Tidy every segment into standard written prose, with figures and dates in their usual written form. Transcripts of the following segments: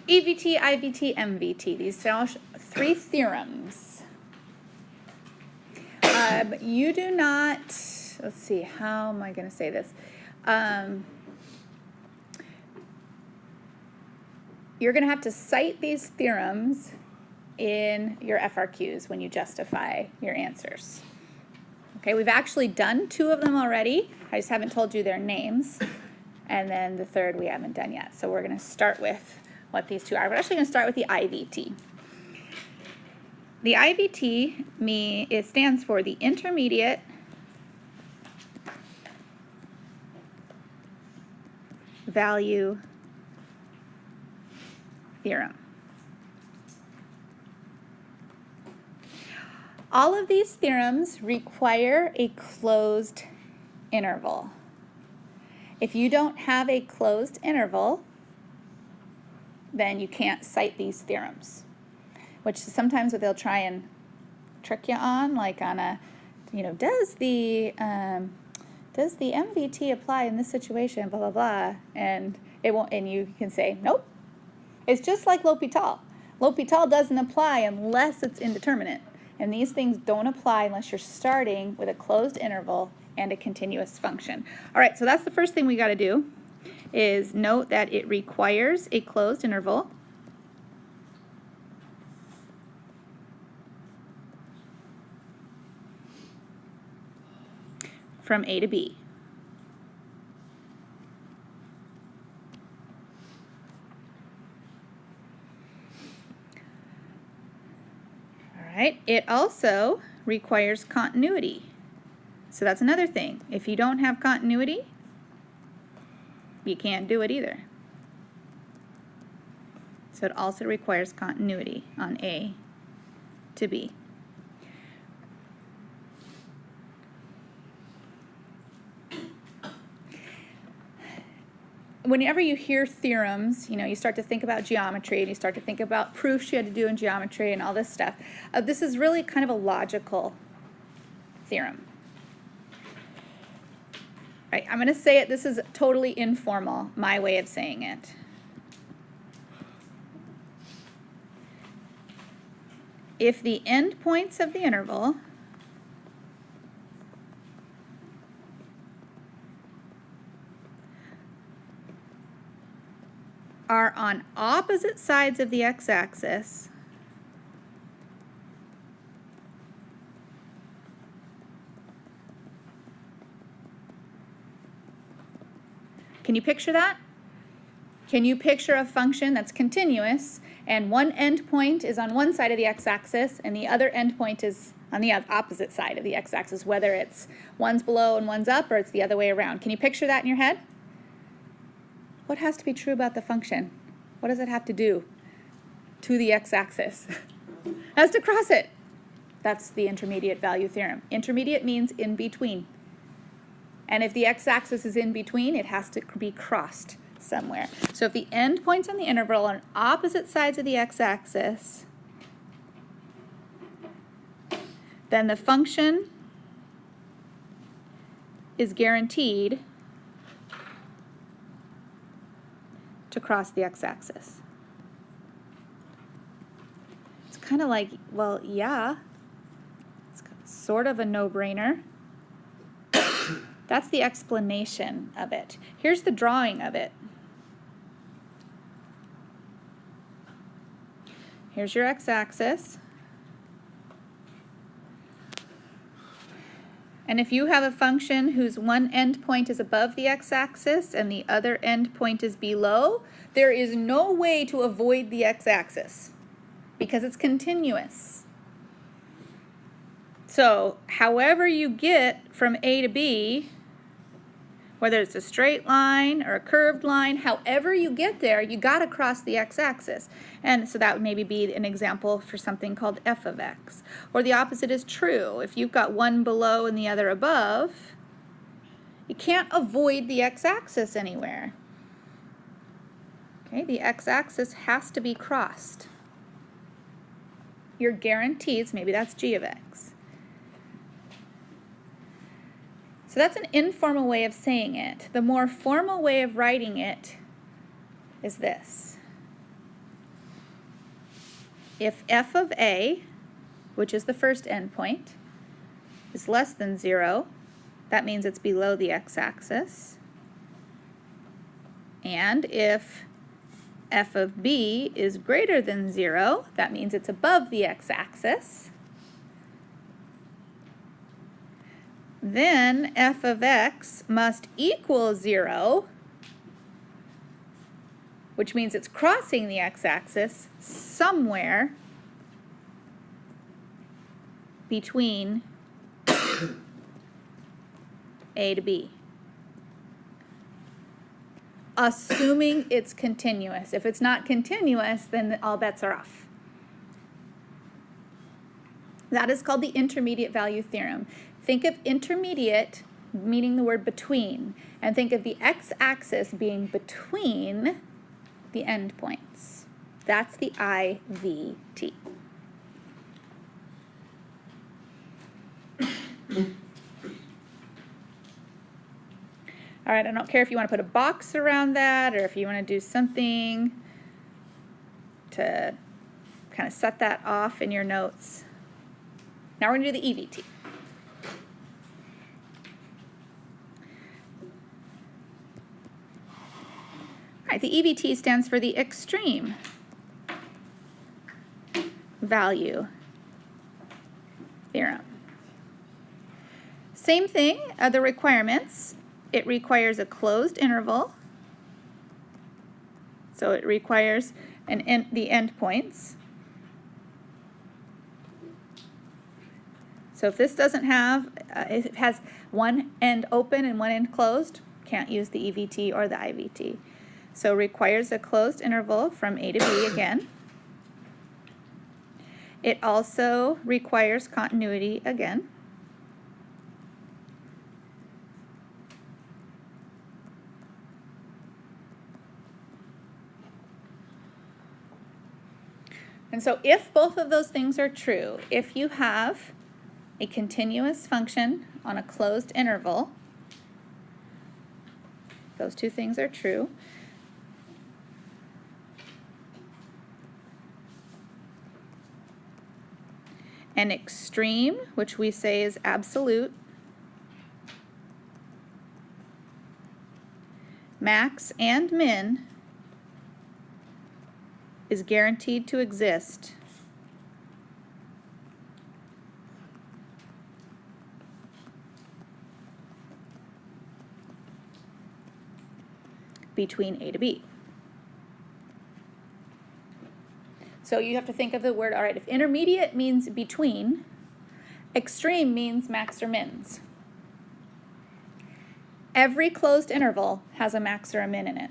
EVT, IVT, MVT. These are 3 theorems. You do not, let's see, how am I going to say this? You're going to have to cite these theorems in your FRQs when you justify your answers. Okay, we've actually done 2 of them already. I just haven't told you their names. And then the third we haven't done yet. So we're going to start with what these 2 are. We're actually going to start with the IVT. The IVT, it stands for the Intermediate Value Theorem. All of these theorems require a closed interval. If you don't have a closed interval, then you can't cite these theorems, which is sometimes what they'll try and trick you on, like on a, does the MVT apply in this situation, blah, blah, blah, and it won't, and you can say, nope. It's just like L'Hopital. L'Hopital doesn't apply unless it's indeterminate. And these things don't apply unless you're starting with a closed interval and a continuous function. All right, so that's the first thing we got to do, is note that it requires a closed interval. From A to B. Right? It also requires continuity. So that's another thing. If you don't have continuity, you can't do it either. So it also requires continuity on A to B. Whenever you hear theorems, you start to think about geometry and you start to think about proofs you had to do in geometry and all this stuff. This is really kind of a logical theorem. Right, I'm going to say it, this is totally informal, my way of saying it. If the endpoints of the interval are on opposite sides of the x-axis, can you picture that? Can you picture a function that's continuous and one endpoint is on one side of the x-axis and the other endpoint is on the opposite side of the x-axis, whether it's one's below and one's up or it's the other way around? Can you picture that in your head? What has to be true about the function? What does it have to do to the x-axis? It has to cross it. That's the intermediate value theorem. Intermediate means in between. And if the x-axis is in between, it has to be crossed somewhere. So if the endpoints on the interval are on opposite sides of the x-axis, then the function is guaranteed to cross the x-axis. It's kind of like, well, yeah, it's sort of a no-brainer. That's the explanation of it. Here's the drawing of it. Here's your x-axis. And if you have a function whose one endpoint is above the x-axis and the other endpoint is below, there is no way to avoid the x-axis because it's continuous. So, however you get from A to B, whether it's a straight line or a curved line, however you get there, you got to cross the x-axis. And so that would maybe be an example for something called f of x. Or the opposite is true. If you've got one below and the other above, you can't avoid the x-axis anywhere. Okay, the x-axis has to be crossed. Your guarantees, maybe that's g of x. So that's an informal way of saying it. The more formal way of writing it is this. if f of a, which is the first endpoint, is less than 0, that means it's below the x-axis. And if f of b is greater than 0, that means it's above the x-axis. Then f of x must equal 0, which means it's crossing the x-axis somewhere between A to B, assuming it's continuous. If it's not continuous, then all bets are off. That is called the intermediate value theorem. Think of intermediate meaning the word between, and think of the x-axis being between the endpoints. That's the IVT. All right, I don't care if you want to put a box around that or if you want to do something to kind of set that off in your notes. Now we're going to do the EVT. All right, the EVT stands for the extreme value theorem. Same thing, the requirements. It requires a closed interval, so it requires the endpoints. So if this doesn't have, if it has one end open and one end closed, can't use the EVT or the IVT. So requires a closed interval from A to B again. It also requires continuity again. And so if both of those things are true, if you have a continuous function on a closed interval, those two things are true, an extreme, which we say is absolute, max and min is guaranteed to exist between A to B. So you have to think of the word, all right, if intermediate means between, extreme means max or mins. Every closed interval has a max or a min in it.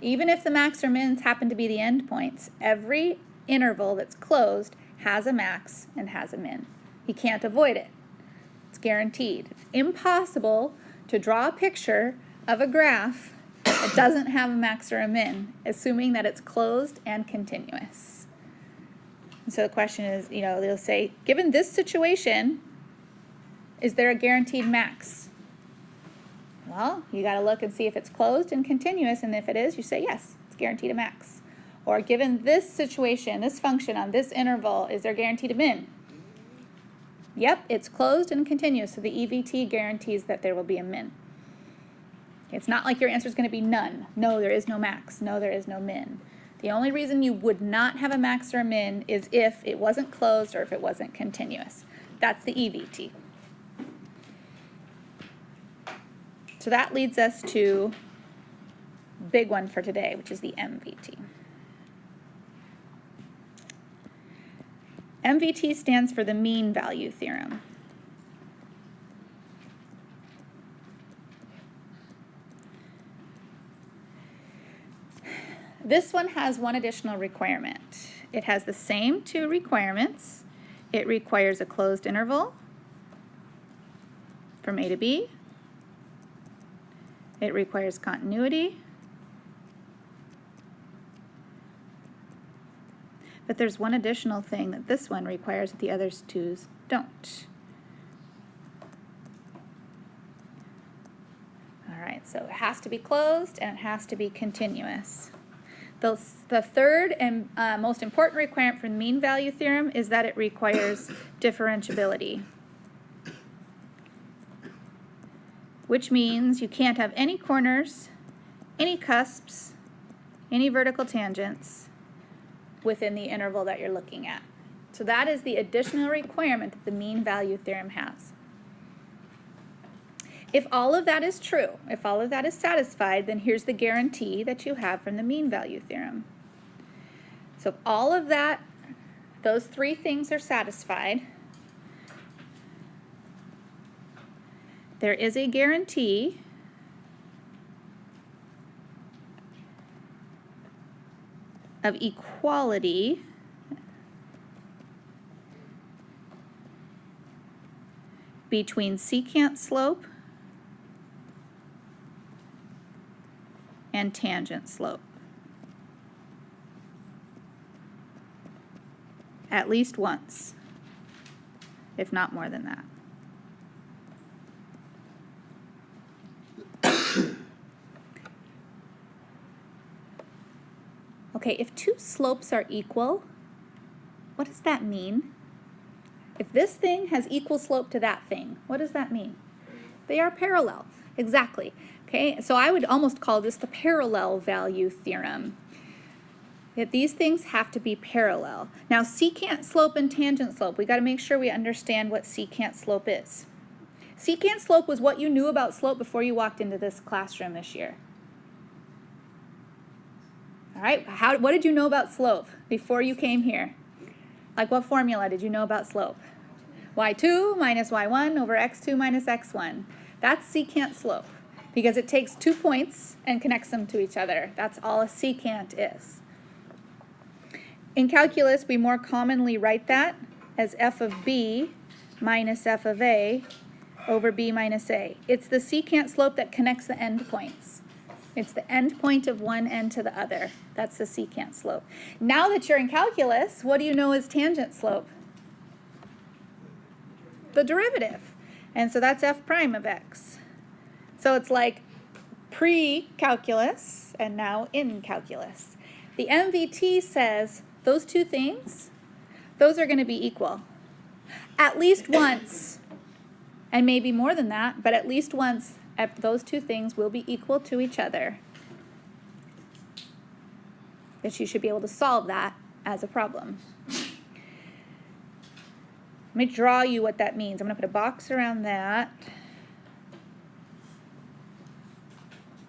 Even if the max or mins happen to be the endpoints, every interval that's closed has a max and has a min. You can't avoid it. It's guaranteed. It's impossible to draw a picture of a graph that doesn't have a max or a min, assuming that it's closed and continuous. And so the question is, they'll say, given this situation, is there a guaranteed max? Well, you got to look and see if it's closed and continuous, and if it is, you say yes, it's guaranteed a max. Or given this situation, this function on this interval, is there guaranteed a min? Yep, it's closed and continuous, so the EVT guarantees that there will be a min. It's not like your answer is going to be none. No, there is no max. No, there is no min. The only reason you would not have a max or a min is if it wasn't closed or if it wasn't continuous. That's the EVT. So that leads us to the big one for today, which is the MVT. MVT stands for the mean value theorem. This one has one additional requirement. It has the same two requirements. It requires a closed interval from A to B. It requires continuity. But there's one additional thing that this one requires that the other two don't. All right, so it has to be closed and it has to be continuous. The third and most important requirement for the mean value theorem is that it requires differentiability, which means you can't have any corners, any cusps, any vertical tangents within the interval that you're looking at. So that is the additional requirement that the mean value theorem has. If all of that is true, if all of that is satisfied, then here's the guarantee that you have from the mean value theorem. So if all of that, those three things are satisfied, there is a guarantee of equality between secant slope and tangent slope, at least once, if not more than that. Okay, if two slopes are equal, what does that mean? If this thing has equal slope to that thing, what does that mean? They are parallel, exactly. Okay, so I would almost call this the parallel value theorem. That these things have to be parallel. Now, secant slope and tangent slope, we got to make sure we understand what secant slope is. Secant slope was what you knew about slope before you walked into this classroom this year. All right, what did you know about slope before you came here? Like what formula did you know about slope? y2 minus y1 over x2 minus x1. That's secant slope because it takes 2 points and connects them to each other. That's all a secant is. In calculus, we more commonly write that as f of b minus f of a over b minus a. It's the secant slope that connects the endpoints. It's the end point of one end to the other. That's the secant slope. Now that you're in calculus, what do you know is tangent slope? The derivative. And so that's f prime of x. So it's like pre-calculus and now in calculus. The MVT says those two things, those are going to be equal. At least once, and maybe more than that, but at least once, those two things will be equal to each other. That you should be able to solve that as a problem. Let me draw you what that means. I'm going to put a box around that.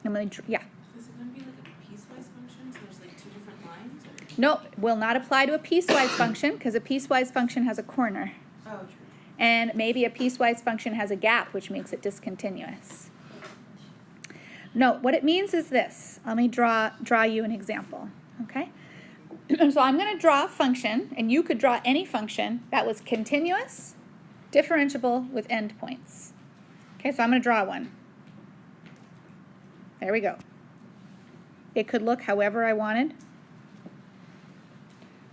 I'm going to, yeah. Is it going to be like a piecewise function, so there's like two different lines? Or? Nope, will not apply to a piecewise function because a piecewise function has a corner. Oh, true. And maybe a piecewise function has a gap, which makes it discontinuous. No, what it means is this. Let me draw you an example, okay? So I'm going to draw a function, and you could draw any function that was continuous, differentiable with endpoints. Okay, so I'm going to draw one. There we go. It could look however I wanted.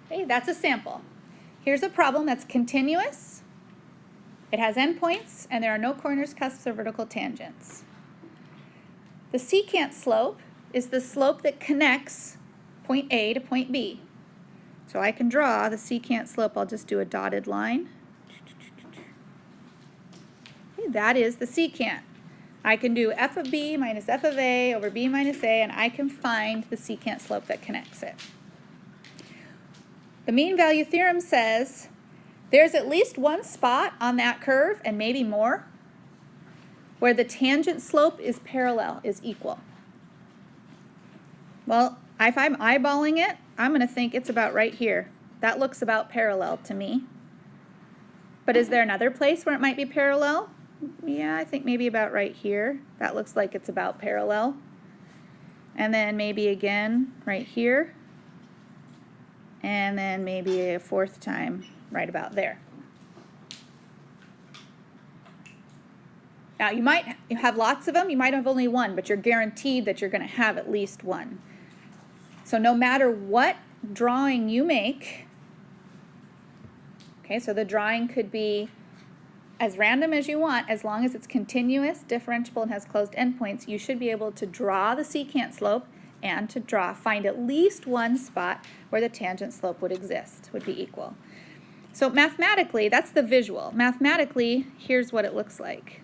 Okay, that's a sample. Here's a problem that's continuous. It has endpoints, and there are no corners, cusps, or vertical tangents. The secant slope is the slope that connects point A to point B. So I can draw the secant slope. I'll just do a dotted line. Okay, that is the secant. I can do f of b minus f of a over b minus a, and I can find the secant slope that connects it. The mean value theorem says there's at least one spot on that curve, and maybe more, where the tangent slope is parallel, is equal. Well, if I'm eyeballing it, I'm going to think it's about right here. That looks about parallel to me. But is there another place where it might be parallel? Yeah, I think maybe about right here. That looks like it's about parallel. And then maybe again right here. And then maybe a fourth time right about there. Now, you might have lots of them. You might have only one, but you're guaranteed that you're going to have at least one. So no matter what drawing you make, okay, so the drawing could be as random as you want, as long as it's continuous, differentiable, and has closed endpoints, you should be able to draw the secant slope and to find at least one spot where the tangent slope would exist, would be equal. So mathematically, that's the visual. Mathematically, here's what it looks like.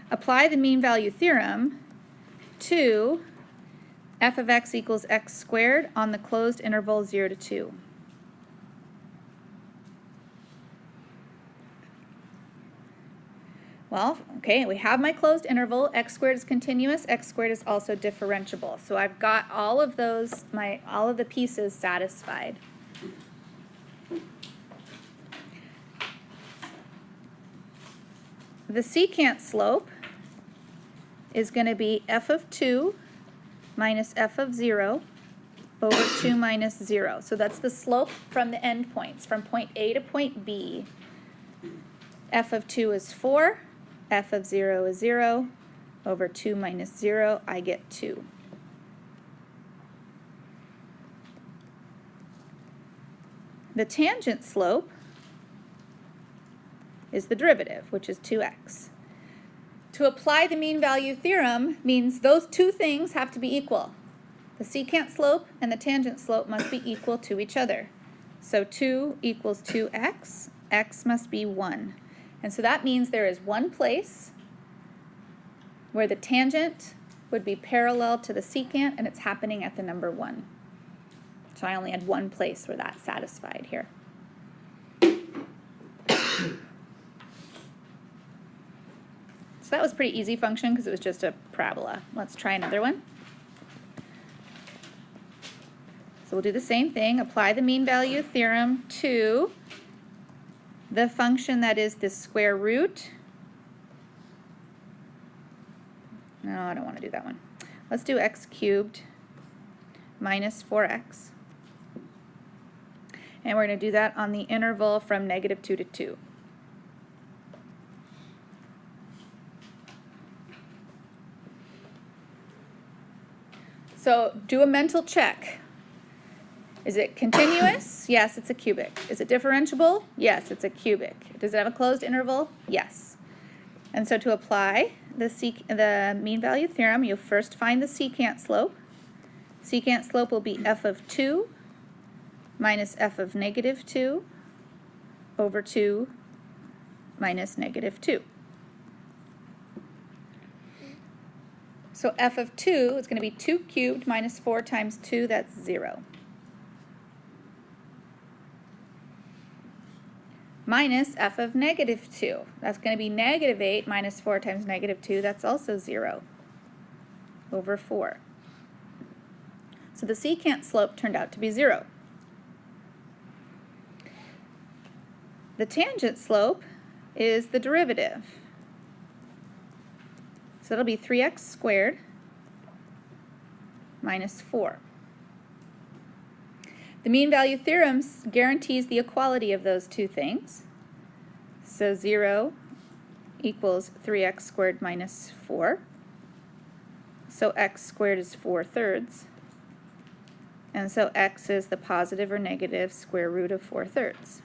Apply the mean value theorem to f of x equals x squared on the closed interval 0 to 2. Well, okay, we have my closed interval. X squared is continuous, x squared is also differentiable. So I've got all of those, all of the pieces satisfied. The secant slope is going to be f of 2 minus f of 0 over 2 minus 0. So that's the slope from the endpoints, from point A to point B. F of 2 is 4. F of 0 is 0, over 2 minus 0, I get 2. The tangent slope is the derivative, which is 2x. To apply the mean value theorem means those two things have to be equal. The secant slope and the tangent slope must be equal to each other. So 2 equals 2x, x must be 1. And so that means there is one place where the tangent would be parallel to the secant, and it's happening at the number 1. So I only had one place where that's satisfied here. So that was a pretty easy function because it was just a parabola. Let's try another one. So we'll do the same thing. Apply the mean value theorem to the function that is the square root. No, I don't want to do that one. Let's do x cubed minus 4x. And we're going to do that on the interval from -2 to 2. So do a mental check. Is it continuous? Yes, it's a cubic. Is it differentiable? Yes, it's a cubic. Does it have a closed interval? Yes. And so to apply the mean value theorem, you'll first find the secant slope. Secant slope will be f of 2 minus f of -2 over 2 minus -2. So f of 2 is going to be 2 cubed minus 4 times 2, that's 0. Minus f of -2. That's going to be -8 minus 4 times -2. That's also 0 over 4. So the secant slope turned out to be 0. The tangent slope is the derivative. So it'll be 3x squared minus 4. The mean value theorem guarantees the equality of those two things. So 0 equals 3x squared minus 4. So x squared is 4/3. And so x is the positive or negative square root of 4/3.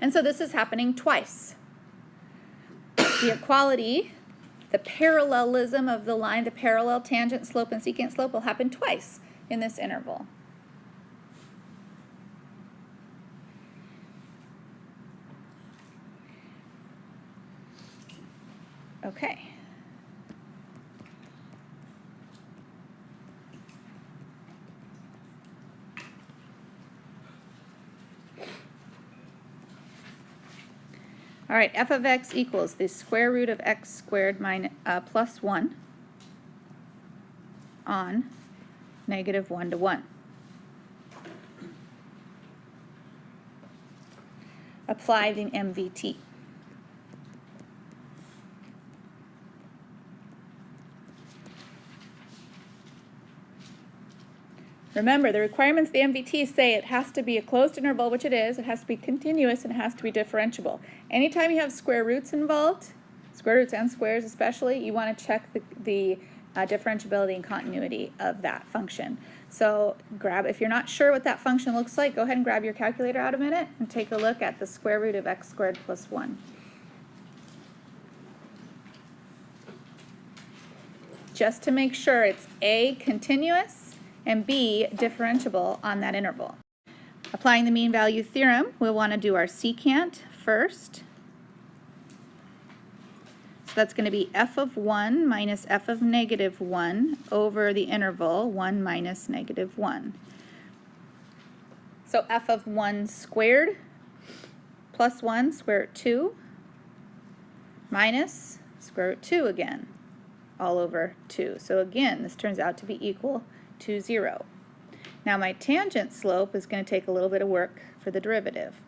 And so this is happening twice. The equality, the parallelism of the line, the parallel tangent slope and secant slope will happen twice in this interval. Okay. All right, f of x equals the square root of x squared plus 1 on -1 to 1. Apply the MVT. Remember, the requirements of the MVT say it has to be a closed interval, which it is, it has to be continuous, and it has to be differentiable. Anytime you have square roots involved, square roots and squares especially, you want to check the differentiability and continuity of that function. So if you're not sure what that function looks like, go ahead and grab your calculator out a minute and take a look at the square root of x squared plus 1. just to make sure it's A, continuous, and B, differentiable on that interval. Applying the mean value theorem, we'll want to do our secant first. So that's going to be f of 1 minus f of negative 1 over the interval 1 minus negative 1. So f of 1 squared plus 1 square root 2 minus square root 2 again, all over 2. So again, this turns out to be equal to 0. Now my tangent slope is going to take a little bit of work for the derivative.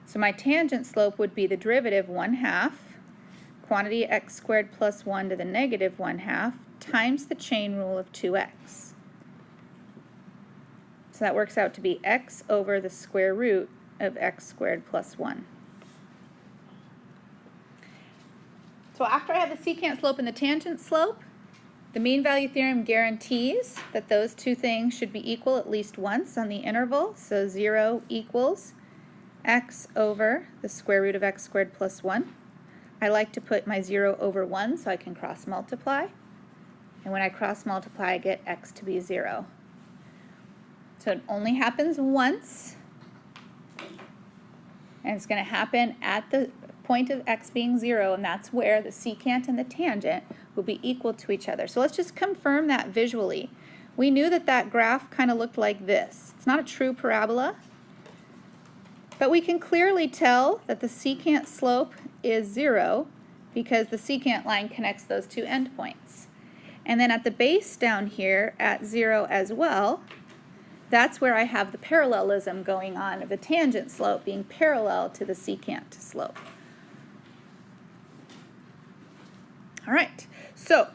So my tangent slope would be the derivative 1/2 quantity x squared plus 1 to the negative 1/2 times the chain rule of 2x. So that works out to be x over the square root of x squared plus 1. So after I have the secant slope and the tangent slope, the mean value theorem guarantees that those two things should be equal at least once on the interval. So 0 equals x over the square root of x squared plus 1. I like to put my 0 over 1 so I can cross multiply. And when I cross multiply, I get x to be 0. So it only happens once. And it's going to happen at the point of x being 0, and that's where the secant and the tangent will be equal to each other. So let's just confirm that visually. We knew that that graph kind of looked like this. It's not a true parabola, but we can clearly tell that the secant slope is 0 because the secant line connects those two endpoints. And then at the base down here at 0 as well, that's where I have the parallelism going on of the tangent slope being parallel to the secant slope. All right, so